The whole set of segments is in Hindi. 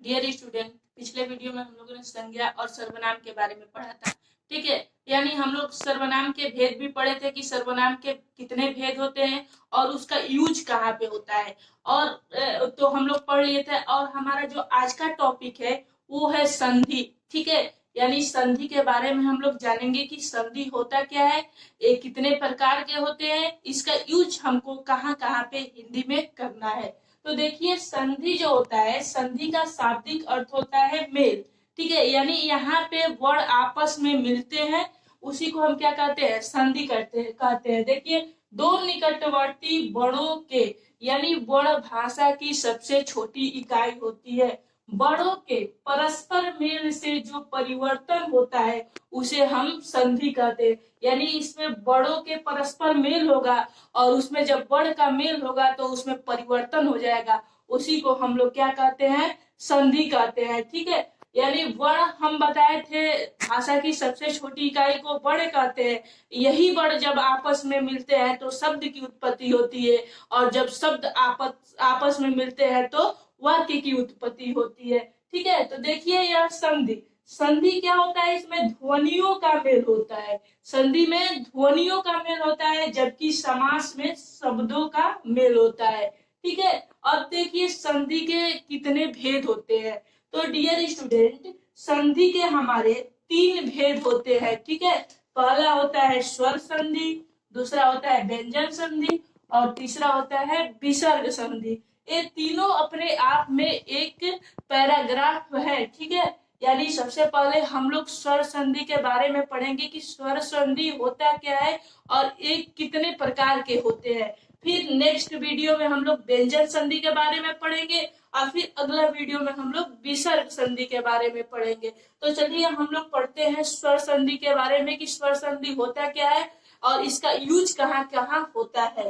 डियर स्टूडेंट, पिछले वीडियो में हम लोगों ने संज्ञा और सर्वनाम के बारे में पढ़ा था। ठीक है, यानी हम लोग सर्वनाम के भेद भी पढ़े थे कि सर्वनाम के कितने भेद होते हैं और उसका यूज कहाँ पे होता है। और तो हम लोग पढ़ लिए थे। और हमारा जो आज का टॉपिक है वो है संधि। ठीक है, यानी संधि के बारे में हम लोग जानेंगे कि संधि होता क्या है, ये कितने प्रकार के होते हैं, इसका यूज हमको कहाँ कहाँ पे हिंदी में करना है। तो देखिए, संधि जो होता है, संधि का शाब्दिक अर्थ होता है मेल। ठीक है, यानी यहाँ पे वर्ण आपस में मिलते हैं, उसी को हम क्या कहते हैं, संधि कहते हैं। देखिए, दो निकटवर्ती वर्णों के, यानी वर्ण भाषा की सबसे छोटी इकाई होती है। वर्णों के परस्पर मेल से जो परिवर्तन होता है उसे हम संधि कहते हैं। यानी इसमें वर्णों के परस्पर मेल होगा और उसमें जब वर्ण का मेल होगा तो उसमें परिवर्तन हो जाएगा, उसी को हम लोग क्या कहते हैं, संधि कहते हैं। ठीक है, यानी वर्ण हम बताए थे भाषा की सबसे छोटी इकाई को वर्ण कहते हैं। यही वर्ण जब आपस में मिलते हैं तो शब्द की उत्पत्ति होती है, और जब शब्द आपस में मिलते हैं तो वाक्य की उत्पत्ति होती है। ठीक है, तो देखिए यह संधि। संधि क्या होता है, इसमें ध्वनियों का मेल होता है। संधि में ध्वनियों का मेल होता है, जबकि समास में शब्दों का मेल होता है। ठीक है, अब देखिए संधि के कितने भेद होते हैं। तो डियर स्टूडेंट, संधि के हमारे तीन भेद होते हैं। ठीक है, पहला होता है स्वर संधि, दूसरा होता है व्यंजन संधि, और तीसरा होता है विसर्ग संधि। ये तीनों अपने आप में एक पैराग्राफ है। ठीक है, यानी सबसे पहले हम लोग स्वर संधि के बारे में पढ़ेंगे कि स्वर संधि होता क्या है और एक कितने प्रकार के होते हैं। फिर नेक्स्ट वीडियो में हम लोग व्यंजन संधि के बारे में पढ़ेंगे, और फिर अगला वीडियो में हम लोग विसर्ग संधि के बारे में पढ़ेंगे। तो चलिए हम लोग पढ़ते हैं स्वर संधि के बारे में कि स्वर संधि होता क्या है और इसका यूज कहाँ कहाँ होता है।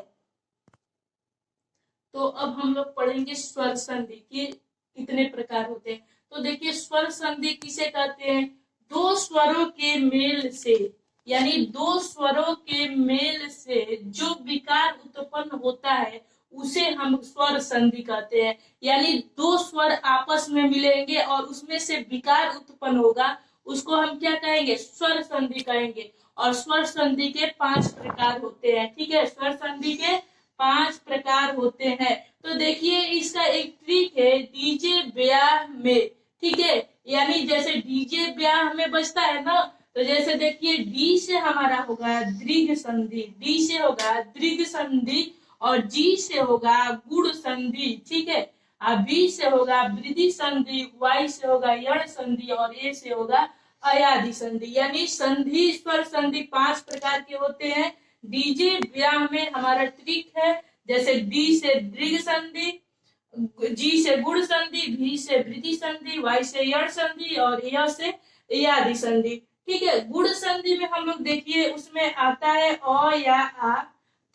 तो अब हम लोग पढ़ेंगे स्वर संधि के कितने प्रकार होते हैं। तो देखिए, स्वर संधि किसे कहते हैं, दो स्वरों के मेल से, यानी दो स्वरों के मेल से जो विकार उत्पन्न होता है उसे हम स्वर संधि कहते हैं। यानी दो स्वर आपस में मिलेंगे और उसमें से विकार उत्पन्न होगा, उसको हम क्या कहेंगे, स्वर संधि कहेंगे। और स्वर संधि के 5 प्रकार होते हैं। ठीक है, स्वर संधि के 5 प्रकार होते हैं। तो देखिए, इसका एक ट्रिक है डीजे ब्याह में। ठीक है, यानी जैसे डीजे ब्याह में बजता है ना, तो जैसे देखिए डी से हमारा होगा दीर्घ संधि, डी से होगा दीर्घ संधि, और जी से होगा गुड़ संधि। ठीक है, बी से होगा वृद्धि संधि, वाई से होगा यण संधि, और ए से होगा अयादि संधि। यानी संधि, स्वर संधि 5 प्रकार के होते हैं। डीजे ब्याह में हमारा ट्रिक है, जैसे डी से दीर्घ संधि, जी से गुण संधि, भी से वृद्धि संधि, वाई से यण संधि, और य से यादि संधि। ठीक है, गुण संधि में हम लोग देखिए उसमें आता है अ या आ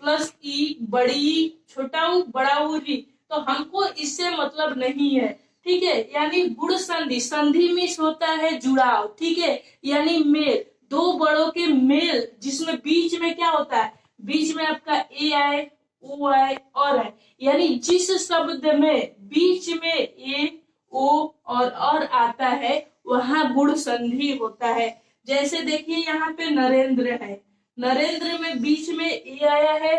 प्लस ई, बड़ी, छोटा ऊ, बड़ा ऊ, री। तो हमको इससे मतलब नहीं है। ठीक है, यानी गुण संधि, संधि में होता है जुड़ाव। ठीक है, यानी मेल, दो बड़ों के मेल, जिसमें बीच में क्या होता है, बीच में आपका ए आए, ओ आए, और आए। यानी जिस शब्द में बीच में ए, ओ और आता है वहां गुण संधि होता है। जैसे देखिए यहाँ पे नरेंद्र है, नरेंद्र में बीच में ए आया है,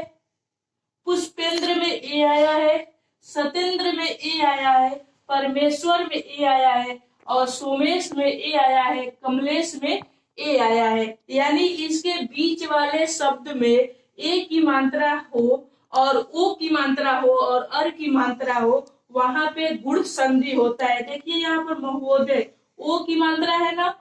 पुष्पेंद्र में ए आया है, सतेंद्र में ए आया है, परमेश्वर में ए आया है, और सोमेश में ए आया है, कमलेश में ए आया है। यानी इसके बीच वाले शब्द में ए की मात्रा हो और ओ की मात्रा हो और अर की मात्रा हो, वहां पे गुण संधि होता है। देखिए यहाँ पर महोदय, ओ की मात्रा है ना,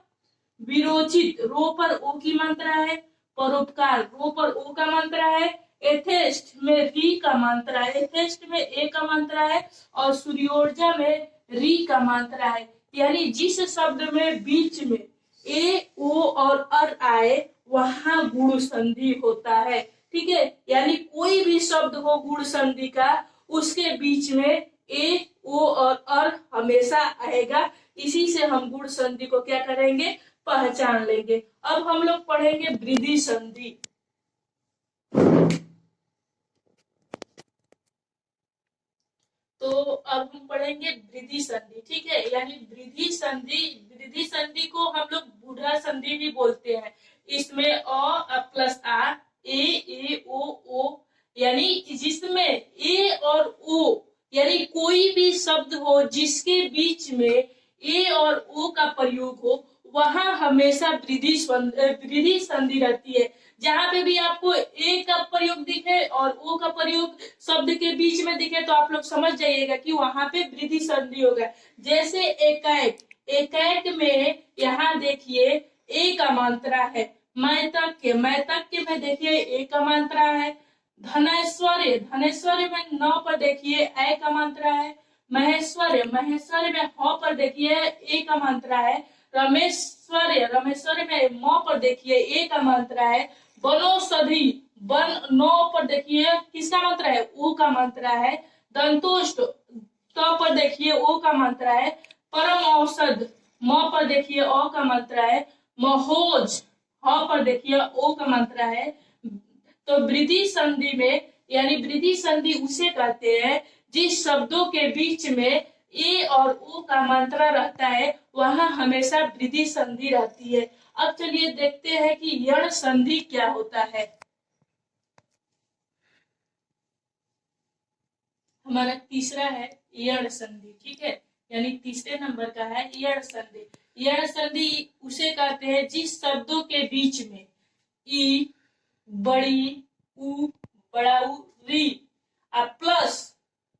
विरोचित, रो पर ओ की मात्रा है, परोपकार, रो पर ओ का मात्रा है, एथेस्ट में री का मात्रा है, एथेस्ट में ए का मात्रा है, और सूर्योर्जा में री का मात्रा है। यानी जिस शब्द में बीच में ए, ओ और अर आए वहां गुण संधि होता है। ठीक है, यानी कोई भी शब्द हो गुण संधि का, उसके बीच में ए, ओ और अर हमेशा आएगा। इसी से हम गुण संधि को क्या करेंगे, पहचान लेंगे। अब हम लोग पढ़ेंगे वृद्धि संधि। तो अब हम पढ़ेंगे वृद्धि संधि, ठीक है। यानी वृद्धि संधि को हम लोग बूढ़ा संधि भी बोलते हैं। इसमें अ प्लस आ, ए ओ यानी जिसमें ए और ओ यानी कोई भी शब्द हो जिसके बीच में ए और ओ का प्रयोग हो, वहां हमेशा वृद्धि संधि रहती है। जहां पे भी आपको ए का प्रयोग दिखे और ओ का प्रयोग शब्द के बीच में दिखे तो आप लोग समझ जाइएगा कि वहां पे वृद्धि संधि होगा। जैसे एकाएक, एकाएक में यहाँ देखिए ए का मात्रा है। मैतक्य में देखिए ए का मात्रा है। धनेश्वर्य में न पर देखिए ए का मात्रा है। महेश्वर्य में ह पर देखिए ए का मात्रा है। रमेश्वर्य में म पर देखिए ए का मात्रा है। बनौषधि नो पर देखिए किसका मात्रा है, ओ का मात्रा है। दंतोष्ट त पर देखिए ओ का मात्रा है। परम औषध म पर देखिए ओ का मात्रा है। महोज ह पर देखिए ओ का मात्रा है। तो वृद्धि संधि में यानी वृद्धि संधि उसे कहते हैं जिस शब्दों के बीच में ए और ओ का मात्रा रहता है, वहां हमेशा वृद्धि संधि रहती है। अब चलिए देखते हैं कि यण संधि क्या होता है। हमारा तीसरा है यण संधि, ठीक है। यानी तीसरे नंबर का है यण संधि। यण संधि उसे कहते हैं जिस शब्दों के बीच में ई, बड़ी, उ, बड़ा उ, री प्लस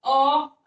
अ,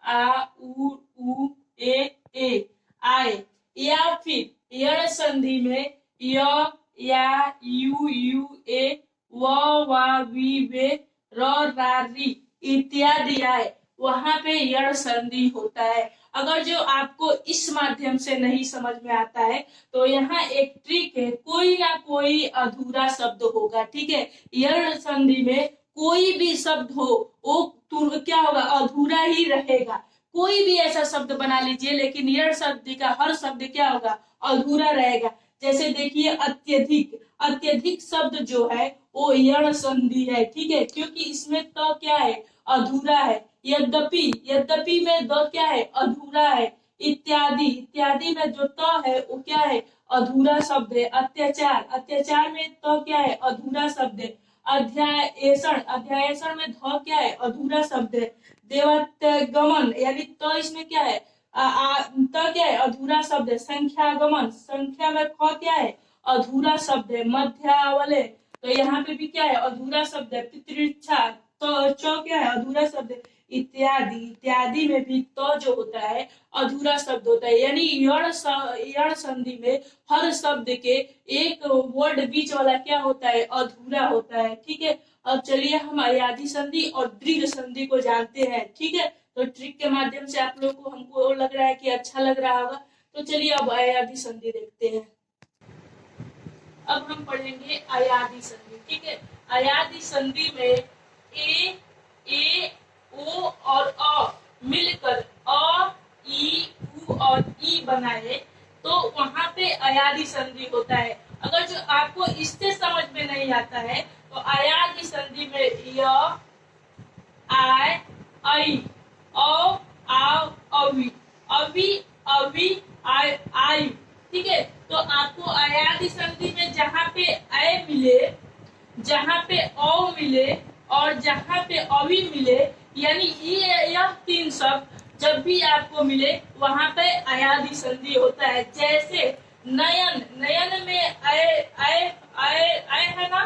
आ, उ, ए आए, या फिर यण संधि में य, या, यू, ए, वा, वी, वे, रा, री इत्यादि आए, वहां पे यण संधि होता है। अगर जो आपको इस माध्यम से नहीं समझ में आता है तो यहाँ एक ट्रिक है, कोई ना कोई अधूरा शब्द होगा, ठीक है। यण संधि में कोई भी शब्द हो वो क्या होगा, अधूरा ही रहेगा। कोई भी ऐसा शब्द बना लीजिए लेकिन यण शब्द का हर शब्द क्या होगा, अधूरा रहेगा। जैसे देखिए अत्यधिक शब्द जो है वो यण संधि है, ठीक है, क्योंकि इसमें तो क्या है, अधूरा है। यद्यपि में द क्या है, अधूरा है। इत्यादि में जो त है वो क्या है, अधूरा शब्द है। अत्याचार में तो क्या है, अधूरा शब्द है। अध्यायषण में ध क्या है, अधूरा शब्द है। देवत्गमन यानी तो इसमें क्या है, तो क्या है, अधूरा शब्द है। संख्या में ख क्या है, अधूरा शब्द है। मध्यावले तो यहाँ पे भी क्या है, अधूरा शब्द है। पितृच्छा तो च क्या है, अधूरा शब्द है। इत्यादि में भी तो जो होता है अधूरा शब्द होता है। यानी यण संधि में हर शब्द के एक वर्ड बीच वाला क्या होता है, अधूरा होता है, ठीक है। अब चलिए हम अयादि संधि और दीर्घ संधि को जानते हैं, ठीक है। तो ट्रिक के माध्यम से आप लोग को हमको लग रहा है कि अच्छा लग रहा होगा। तो चलिए अब अयादि संधि देखते हैं। अब हम पढ़ेंगे अयादि संधि, ठीक है। अयादि संधि में ए ओ और अ मिलकर अ, ई, उ और ई बनाए तो वहां पे अयादि संधि होता है। अगर जो आपको इससे समझ में नहीं आता है तो अयादि संधि में य, आय, आई, औ, आव, अवी, आई, ठीक है। तो आपको अयादि संधि में जहाँ पे ऐ मिले, जहाँ पे औ मिले और जहाँ पे अवी मिले, यानी यह तीन शब्द जब भी आपको मिले वहां पे अयादि संधि होता है। जैसे नयन में ऐ है ना,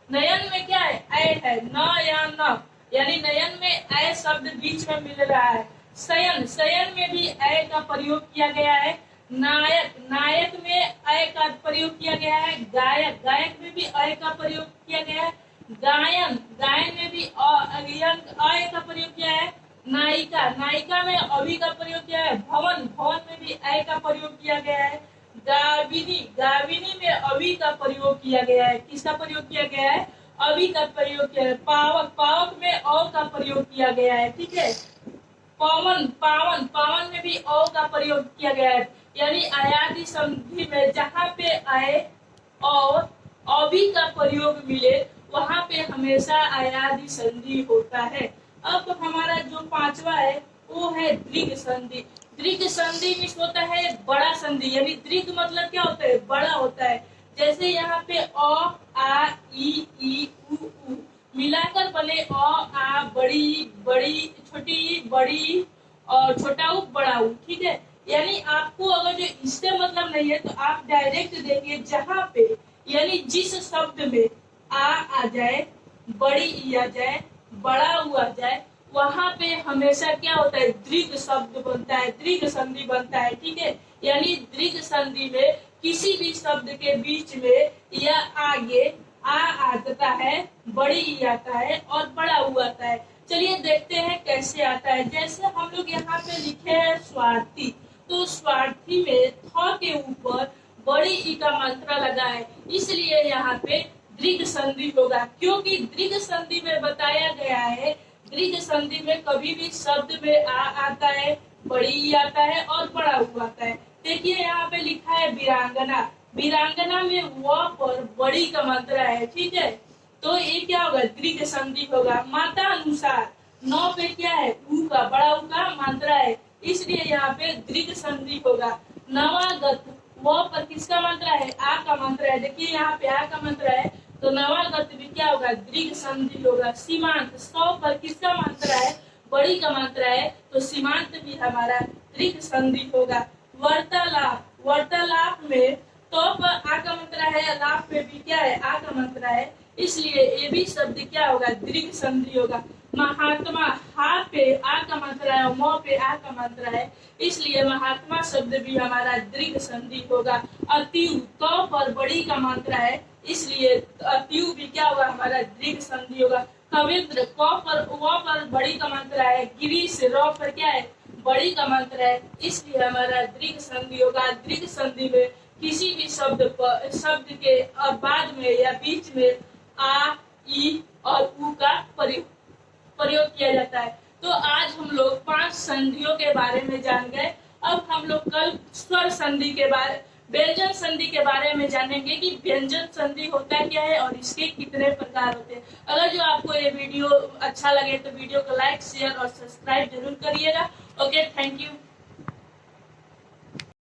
नयन में क्या है, ऐ है, न या न, यानी नयन में ऐ शब्द बीच में मिल रहा है। शयन में भी ऐ का प्रयोग किया गया है। नायक में ऐ का प्रयोग किया गया है। गायक में भी ऐ का प्रयोग किया गया है। गायन में भी ऐ का प्रयोग किया है। नायिका में अभी का प्रयोग किया है। भवन में भी ऐ का प्रयोग किया गया है। गाविनी में अभी का प्रयोग किया गया है। किसका प्रयोग किया गया है, अभी का प्रयोग किया है। पावक में औ का प्रयोग किया गया है, ठीक है। पावन में भी औ का प्रयोग किया गया है। यानी अयादि संधि में जहाँ पे ऐ और अभी का प्रयोग मिले वहां पे हमेशा अयादि संधि होता है। अब हमारा जो पांचवा है वो है दीर्घ संधि। दीर्घ संधि मीन्स होता है बड़ा संधि, यानी दीर्घ मतलब क्या होता है, बड़ा होता है। जैसे यहाँ पे अ आ ई उ मिलाकर बने अ आ बड़ी बड़ी छोटी बड़ी और छोटा उ बड़ा उ, ठीक है। यानी आपको अगर जो इससे मतलब नहीं है तो आप डायरेक्ट देखिए, जहाँ पे यानी जिस शब्द में आ जाए, बड़ी ई आ जाए, बड़ा उ आ जाए, वहां पे हमेशा क्या होता है, दीर्घ शब्द बनता है, दीर्घ संधि बनता है, ठीक है। यानी दीर्घ संधि में किसी भी शब्द के बीच में या आगे आ जाता है, बड़ी ई आता है और बड़ा उ आता है। चलिए देखते हैं कैसे आता है। जैसे हम लोग यहाँ पे लिखे हैं स्वार्थी, तो स्वार्थी में थ के ऊपर बड़ी ई का मात्रा लगा है, इसलिए यहाँ पे दीर्घ संधि होगा। क्योंकि दीर्घ संधि में बताया गया है, दीर्घ संधि में कभी भी शब्द में आ आता है, बड़ी ई आता है और बड़ा उ आता है। देखिए यहाँ पे लिखा है वीरांगना, वीरांगना में व पर बड़ी का मात्रा है, ठीक है। तो ये क्या होगा, दीर्घ संधि होगा। माता अनुसार नौ पे क्या है, उ का, बड़ा उ का मात्रा है, इसलिए यहाँ पे दीर्घ संधि होगा। नवागत व पर किसका मात्रा है, आ का मात्रा है। देखिए यहाँ पे आ का मात्रा है, तो नवागत भी क्या होगा, दीर्घ संधि होगा। सीमांत 100 पर किसका मात्रा है, बड़ी का मात्रा है, तो सीमांत भी हमारा दीर्घ संधि होगा। वार्तालाप, वार्तालाप में तो पर आ का मात्रा है, लाप में भी क्या है, आ का मात्रा है, इसलिए ये भी शब्द क्या होगा, दीर्घ संधि होगा। महात्मा, हा पे आ का मात्रा है, म पे आ का मात्रा है, इसलिए महात्मा शब्द भी हमारा दीर्घ संधि होगा। अतियु, तो पर बड़ी का मात्रा है, इसलिए अतियु भी क्या होगा, हमारा दीर्घ संधि होगा। कवित्र, क पर व पर बड़ी का मात्रा है, गिरीश, र पर क्या है, बड़ी का मात्रा है, इसलिए हमारा दीर्घ संधि होगा। दीर्घ संधि में किसी भी शब्द के बाद में या बीच में आ ई और उ का प्रयोग किया जाता है। तो आज हम लोग 5 संधियों के बारे में जान गए। अब हम लोग कल स्वर संधि के बारे, व्यंजन संधि के बारे में जानेंगे कि व्यंजन संधि होता क्या है और इसके कितने प्रकार होते हैं। अगर जो आपको ये वीडियो अच्छा लगे तो वीडियो को लाइक, शेयर और सब्सक्राइब जरूर करिएगा। Okay, thank you.